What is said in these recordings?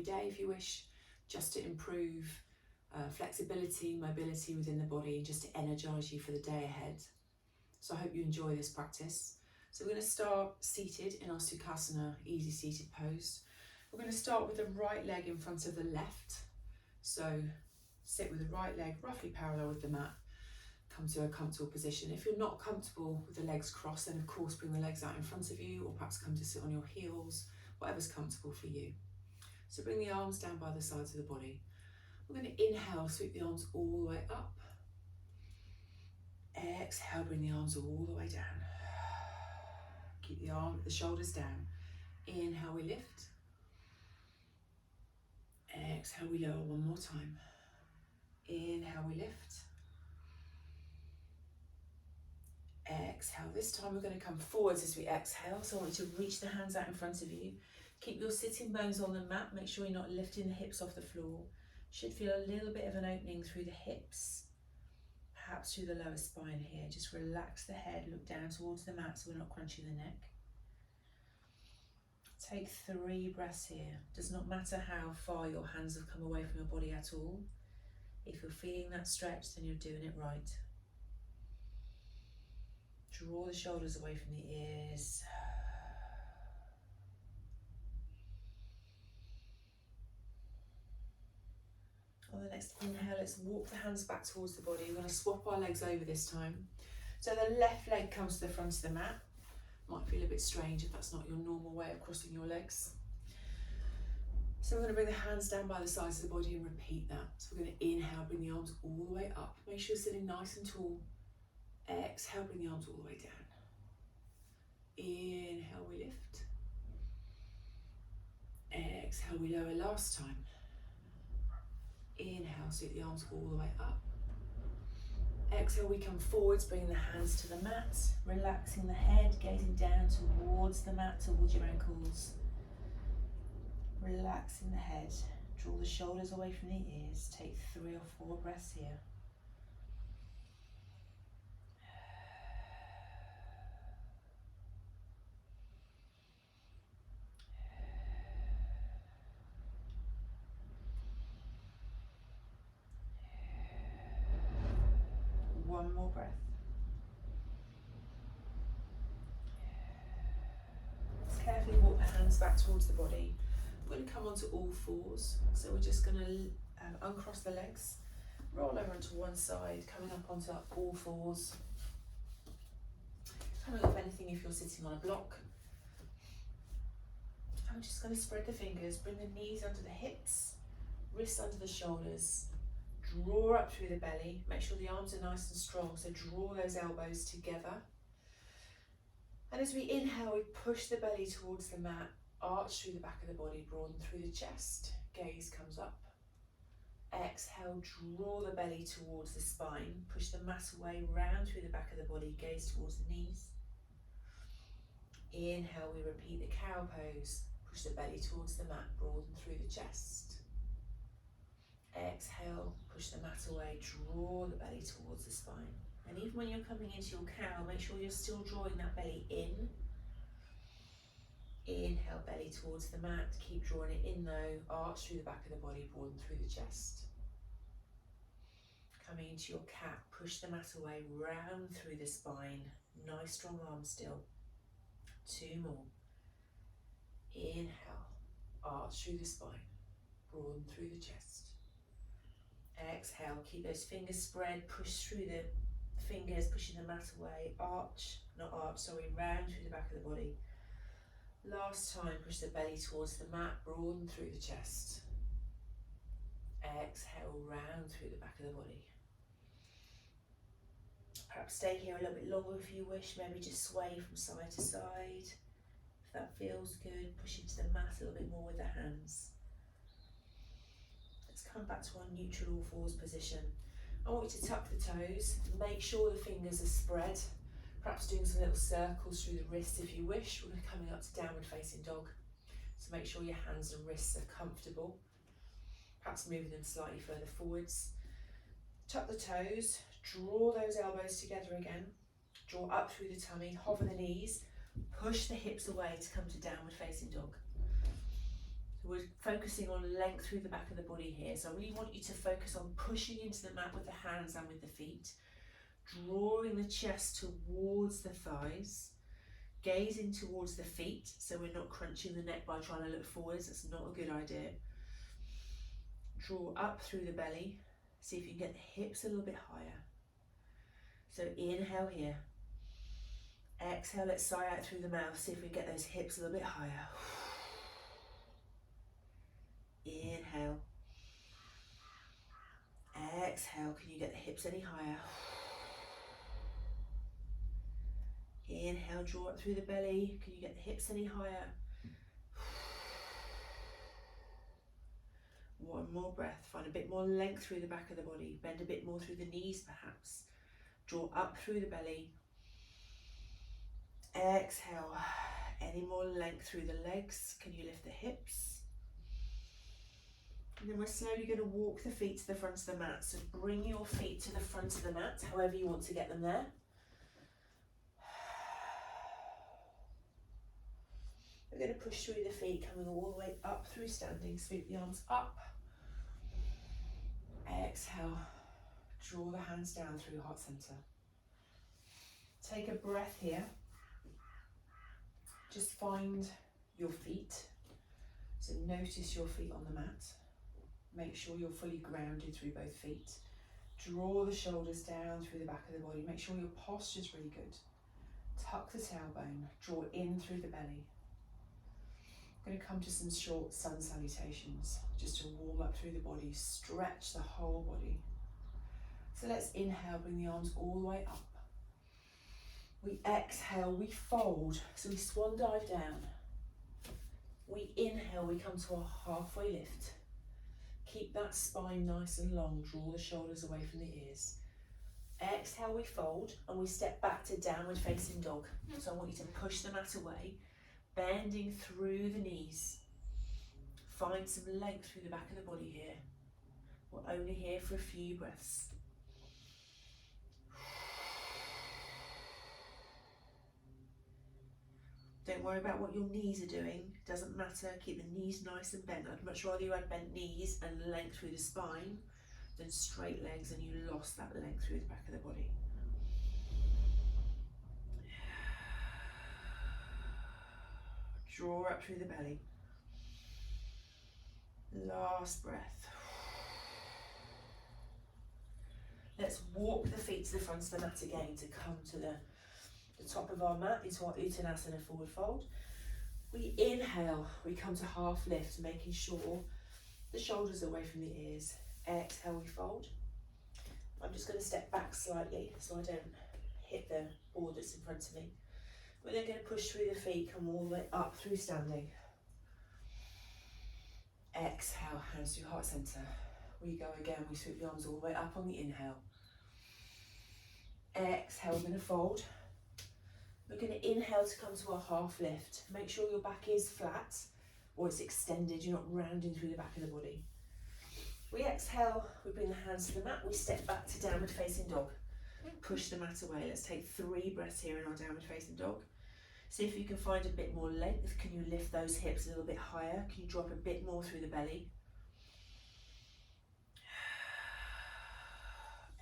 every day if you wish, just to improve flexibility, mobility within the body, just to energise you for the day ahead. So I hope you enjoy this practice. So we're going to start seated in our Sukhasana, easy seated pose. We're going to start with the right leg in front of the left. So sit with the right leg roughly parallel with the mat. Come to a comfortable position. If you're not comfortable with the legs crossed, then of course bring the legs out in front of you, or perhaps come to sit on your heels, whatever's comfortable for you. So bring the arms down by the sides of the body. We're going to inhale, sweep the arms all the way up. Exhale, bring the arms all the way down. Keep the shoulders down. Inhale, we lift. Exhale, we lower one more time. Inhale, we lift. Exhale. This time we're going to come forwards as we exhale. So I want you to reach the hands out in front of you. Keep your sitting bones on the mat. Make sure you're not lifting the hips off the floor. Should feel a little bit of an opening through the hips, perhaps through the lower spine here. Just relax the head, look down towards the mat so we're not crunching the neck. Take 3 breaths here. Does not matter how far your hands have come away from your body at all. If you're feeling that stretch, then you're doing it right. Draw the shoulders away from the ears. On the next inhale, let's walk the hands back towards the body. We're going to swap our legs over this time. So the left leg comes to the front of the mat. Might feel a bit strange if that's not your normal way of crossing your legs. So we're going to bring the hands down by the sides of the body and repeat that. So we're going to inhale, bring the arms all the way up. Make sure you're sitting nice and tall. Exhale, bring the arms all the way down. Inhale, we lift. Exhale, we lower last time. Inhale, sweep the arms all the way up. Exhale, we come forwards, bringing the hands to the mat, relaxing the head, gazing down towards the mat, towards your ankles. Relaxing the head, draw the shoulders away from the ears. Take 3 or 4 breaths here. One more breath. Let's carefully walk the hands back towards the body. We're going to come onto all fours. So we're just going to uncross the legs, roll over onto one side, coming up onto all fours. Coming up anything if you're sitting on a block. I'm just going to spread the fingers, bring the knees under the hips, wrists under the shoulders. Draw up through the belly, make sure the arms are nice and strong, so draw those elbows together. And as we inhale, we push the belly towards the mat, arch through the back of the body, broaden through the chest, gaze comes up. Exhale, draw the belly towards the spine, push the mat away, round through the back of the body, gaze towards the knees. Inhale, we repeat the cow pose, push the belly towards the mat, broaden through the chest. Exhale, push the mat away, draw the belly towards the spine. And even when you're coming into your cow, make sure you're still drawing that belly in. Inhale, belly towards the mat, keep drawing it in though, arch through the back of the body, broaden through the chest. Coming into your cat, push the mat away, round through the spine, nice strong arms still. 2 more. Inhale, arch through the spine, broaden through the chest. Exhale, keep those fingers spread, push through the fingers, pushing the mat away, round through the back of the body. Last time, push the belly towards the mat, broaden through the chest. Exhale, round through the back of the body. Perhaps stay here a little bit longer if you wish, maybe just sway from side to side. If that feels good, push into the mat a little bit more with the hands. Let's come back to our neutral all fours position. I want you to tuck the toes, make sure the fingers are spread, perhaps doing some little circles through the wrists if you wish. We're coming up to downward facing dog, so make sure your hands and wrists are comfortable, perhaps moving them slightly further forwards. Tuck the toes, draw those elbows together again, draw up through the tummy, hover the knees, push the hips away to come to downward facing dog. So we're focusing on length through the back of the body here. So I really want you to focus on pushing into the mat with the hands and with the feet, drawing the chest towards the thighs, gazing towards the feet, so we're not crunching the neck by trying to look forwards. That's not a good idea. Draw up through the belly. See if you can get the hips a little bit higher. So inhale here. Exhale, let's sigh out through the mouth. See if we can get those hips a little bit higher. Inhale. Exhale, can you get the hips any higher? Inhale, draw up through the belly. Can you get the hips any higher? One more breath. Find a bit more length through the back of the body. Bend a bit more through the knees perhaps. Draw up through the belly. Exhale. Any more length through the legs? Can you lift the hips? And then we're slowly going to walk the feet to the front of the mat. So bring your feet to the front of the mat, however you want to get them there. We're going to push through the feet, coming all the way up through standing. Sweep the arms up. Exhale. Draw the hands down through heart center. Take a breath here. Just find your feet. So notice your feet on the mat. Make sure you're fully grounded through both feet. Draw the shoulders down through the back of the body. Make sure your posture's really good. Tuck the tailbone. Draw in through the belly. I'm going to come to some short sun salutations just to warm up through the body. Stretch the whole body. So let's inhale, bring the arms all the way up. We exhale, we fold, so we swan dive down. We inhale, we come to a halfway lift. Keep that spine nice and long, draw the shoulders away from the ears. Exhale, we fold, and we step back to downward facing dog. So I want you to push the mat away, bending through the knees. Find some length through the back of the body here. We're only here for a few breaths. Don't worry about what your knees are doing, doesn't matter, keep the knees nice and bent. I'd much rather you had bent knees and length through the spine than straight legs and you lost that length through the back of the body. Draw up through the belly. Last breath. Let's walk the feet to the front of the mat again to come to the top of our mat into our Uttanasana forward fold. We inhale, we come to half lift, making sure the shoulders are away from the ears. Exhale, we fold. I'm just going to step back slightly so I don't hit the board that's in front of me. We're then going to push through the feet, come all the way up through standing. Exhale, hands through heart center. We go again, we sweep the arms all the way up on the inhale. Exhale, we're going to fold. We're going to inhale to come to our half lift. Make sure your back is flat or it's extended, you're not rounding through the back of the body. We exhale, we bring the hands to the mat, we step back to downward facing dog. Push the mat away. Let's take 3 breaths here in our downward facing dog. See if you can find a bit more length. Can you lift those hips a little bit higher? Can you drop a bit more through the belly?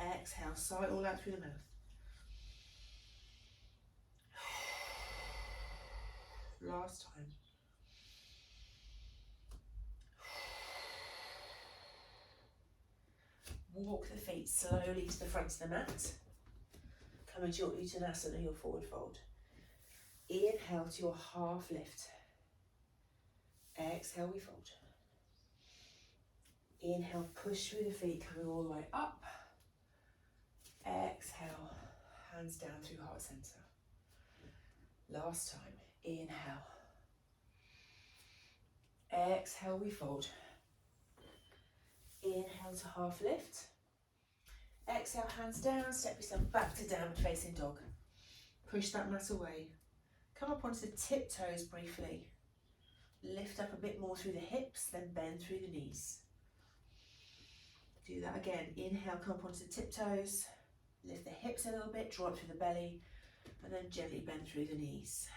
Exhale, sigh all out through the mouth. Last time. Walk the feet slowly to the front of the mat. Come into your Uttanasana, your forward fold. Inhale to your half lift. Exhale, we fold. Inhale, push through the feet, coming all the way up. Exhale, hands down through heart center. Last time. Inhale. Exhale, we fold. Inhale to half lift. Exhale, hands down, step yourself back to downward facing dog. Push that mat away. Come up onto the tiptoes briefly. Lift up a bit more through the hips, then bend through the knees. Do that again. Inhale, come up onto the tiptoes. Lift the hips a little bit, draw up through the belly, and then gently bend through the knees.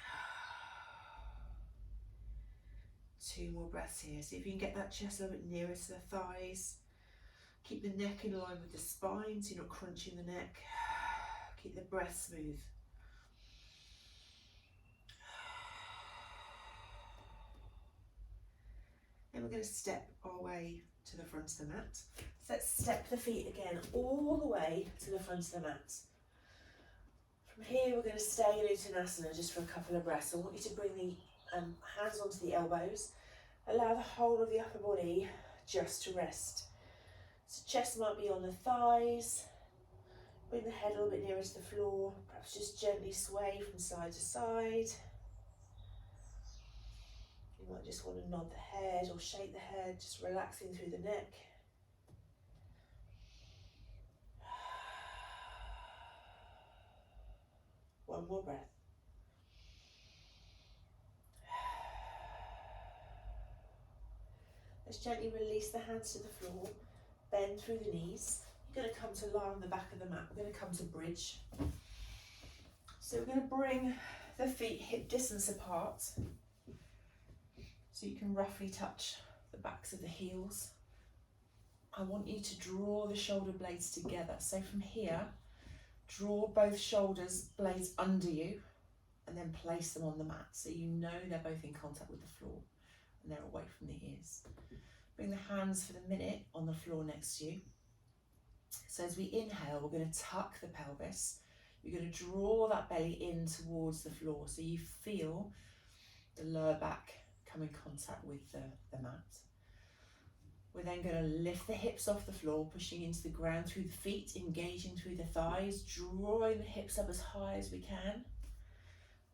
2 more breaths here. See if you can get that chest a little bit nearer to the thighs. Keep the neck in line with the spine so you're not crunching the neck. Keep the breath smooth. Then we're going to step our way to the front of the mat. So let's step the feet again all the way to the front of the mat. From here we're going to stay in Uttanasana just for a couple of breaths. I want you to bring the hands onto the elbows. Allow the whole of the upper body just to rest. So chest might be on the thighs. Bring the head a little bit nearer to the floor. Perhaps just gently sway from side to side. You might just want to nod the head or shake the head, just relaxing through the neck. One more breath. Let's gently release the hands to the floor, bend through the knees. You're going to come to lie on the back of the mat. We're going to come to bridge. So we're going to bring the feet hip distance apart so you can roughly touch the backs of the heels. I want you to draw the shoulder blades together. So from here, draw both shoulders blades under you and then place them on the mat so you know they're both in contact with the floor and they're away from the ears. Bring the hands for the minute on the floor next to you. So as we inhale, we're going to tuck the pelvis. You're going to draw that belly in towards the floor so you feel the lower back come in contact with the mat. We're then going to lift the hips off the floor, pushing into the ground through the feet, engaging through the thighs, drawing the hips up as high as we can,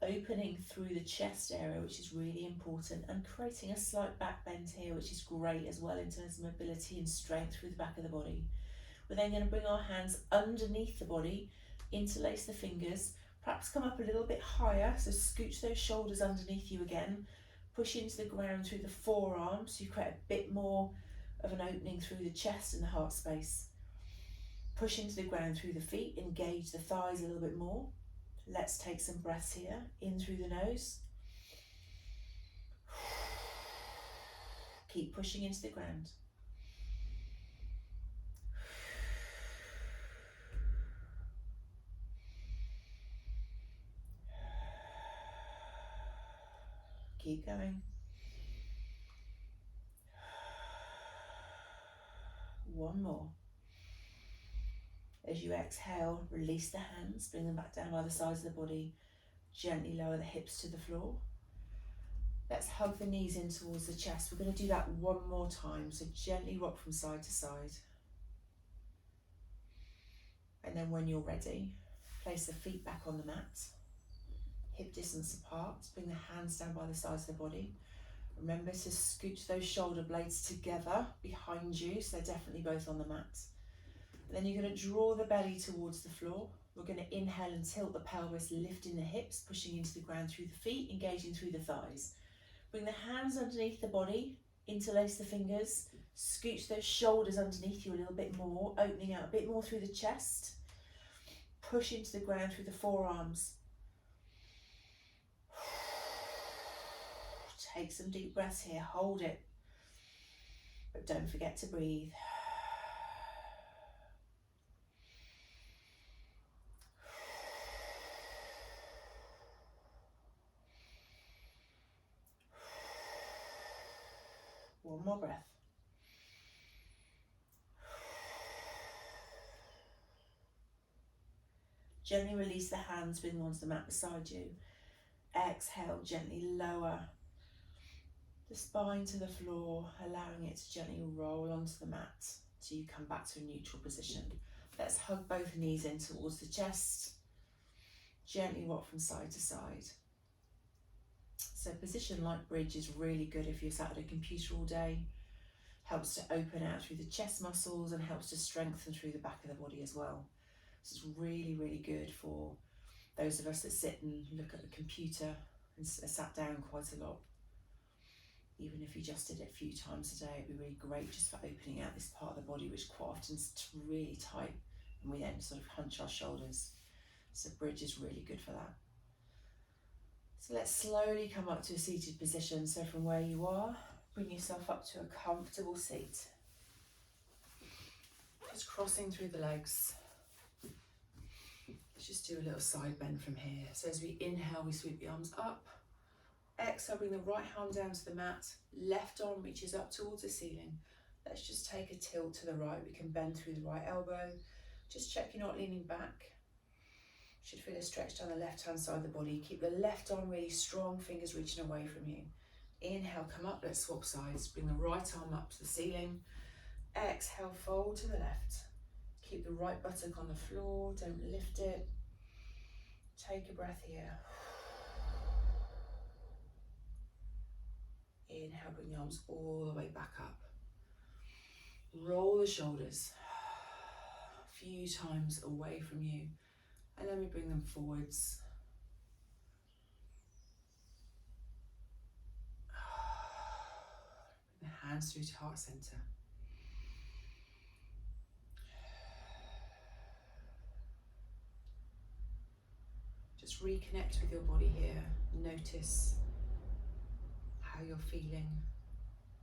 opening through the chest area, which is really important, and creating a slight back bend here, which is great as well in terms of mobility and strength through the back of the body. We're then going to bring our hands underneath the body, interlace the fingers, perhaps come up a little bit higher, so scooch those shoulders underneath you again, push into the ground through the forearms, so you create a bit more of an opening through the chest and the heart space. Push into the ground through the feet, engage the thighs a little bit more. Let's take some breaths here, in through the nose. Keep pushing into the ground. Keep going. One more. As you exhale, release the hands, bring them back down by the sides of the body. Gently lower the hips to the floor. Let's hug the knees in towards the chest. We're going to do that one more time. So gently rock from side to side. And then when you're ready, place the feet back on the mat. Hip distance apart. Bring the hands down by the sides of the body. Remember to scooch those shoulder blades together behind you, so they're definitely both on the mat. And then you're going to draw the belly towards the floor. We're going to inhale and tilt the pelvis, lifting the hips, pushing into the ground through the feet, engaging through the thighs. Bring the hands underneath the body, interlace the fingers, scooch those shoulders underneath you a little bit more, opening out a bit more through the chest. Push into the ground through the forearms. Take some deep breaths here, hold it, but don't forget to breathe. One more breath. Gently release the hands, bring them onto the mat beside you. Exhale, gently lower the spine to the floor, allowing it to gently roll onto the mat till you come back to a neutral position. Let's hug both knees in towards the chest. Gently rock from side to side. So a position like bridge is really good if you're sat at a computer all day. Helps to open out through the chest muscles and helps to strengthen through the back of the body as well. This is really, really good for those of us that sit and look at the computer and are sat down quite a lot. Even if you just did it a few times a day, it'd be really great just for opening out this part of the body, which quite often is really tight, and we then sort of hunch our shoulders. So bridge is really good for that. So let's slowly come up to a seated position. So from where you are, bring yourself up to a comfortable seat. Just crossing through the legs. Let's just do a little side bend from here. So as we inhale, we sweep the arms up. Exhale, bring the right arm down to the mat. Left arm reaches up towards the ceiling. Let's just take a tilt to the right. We can bend through the right elbow. Just check you're not leaning back. Should feel a stretch down the left-hand side of the body. Keep the left arm really strong, fingers reaching away from you. Inhale, come up, let's swap sides. Bring the right arm up to the ceiling. Exhale, fold to the left. Keep the right buttock on the floor, don't lift it. Take a breath here. Inhale, bring the arms all the way back up. Roll the shoulders a few times away from you, and then we bring them forwards. Bring the hands through to heart center. Just reconnect with your body here. Notice how you're feeling.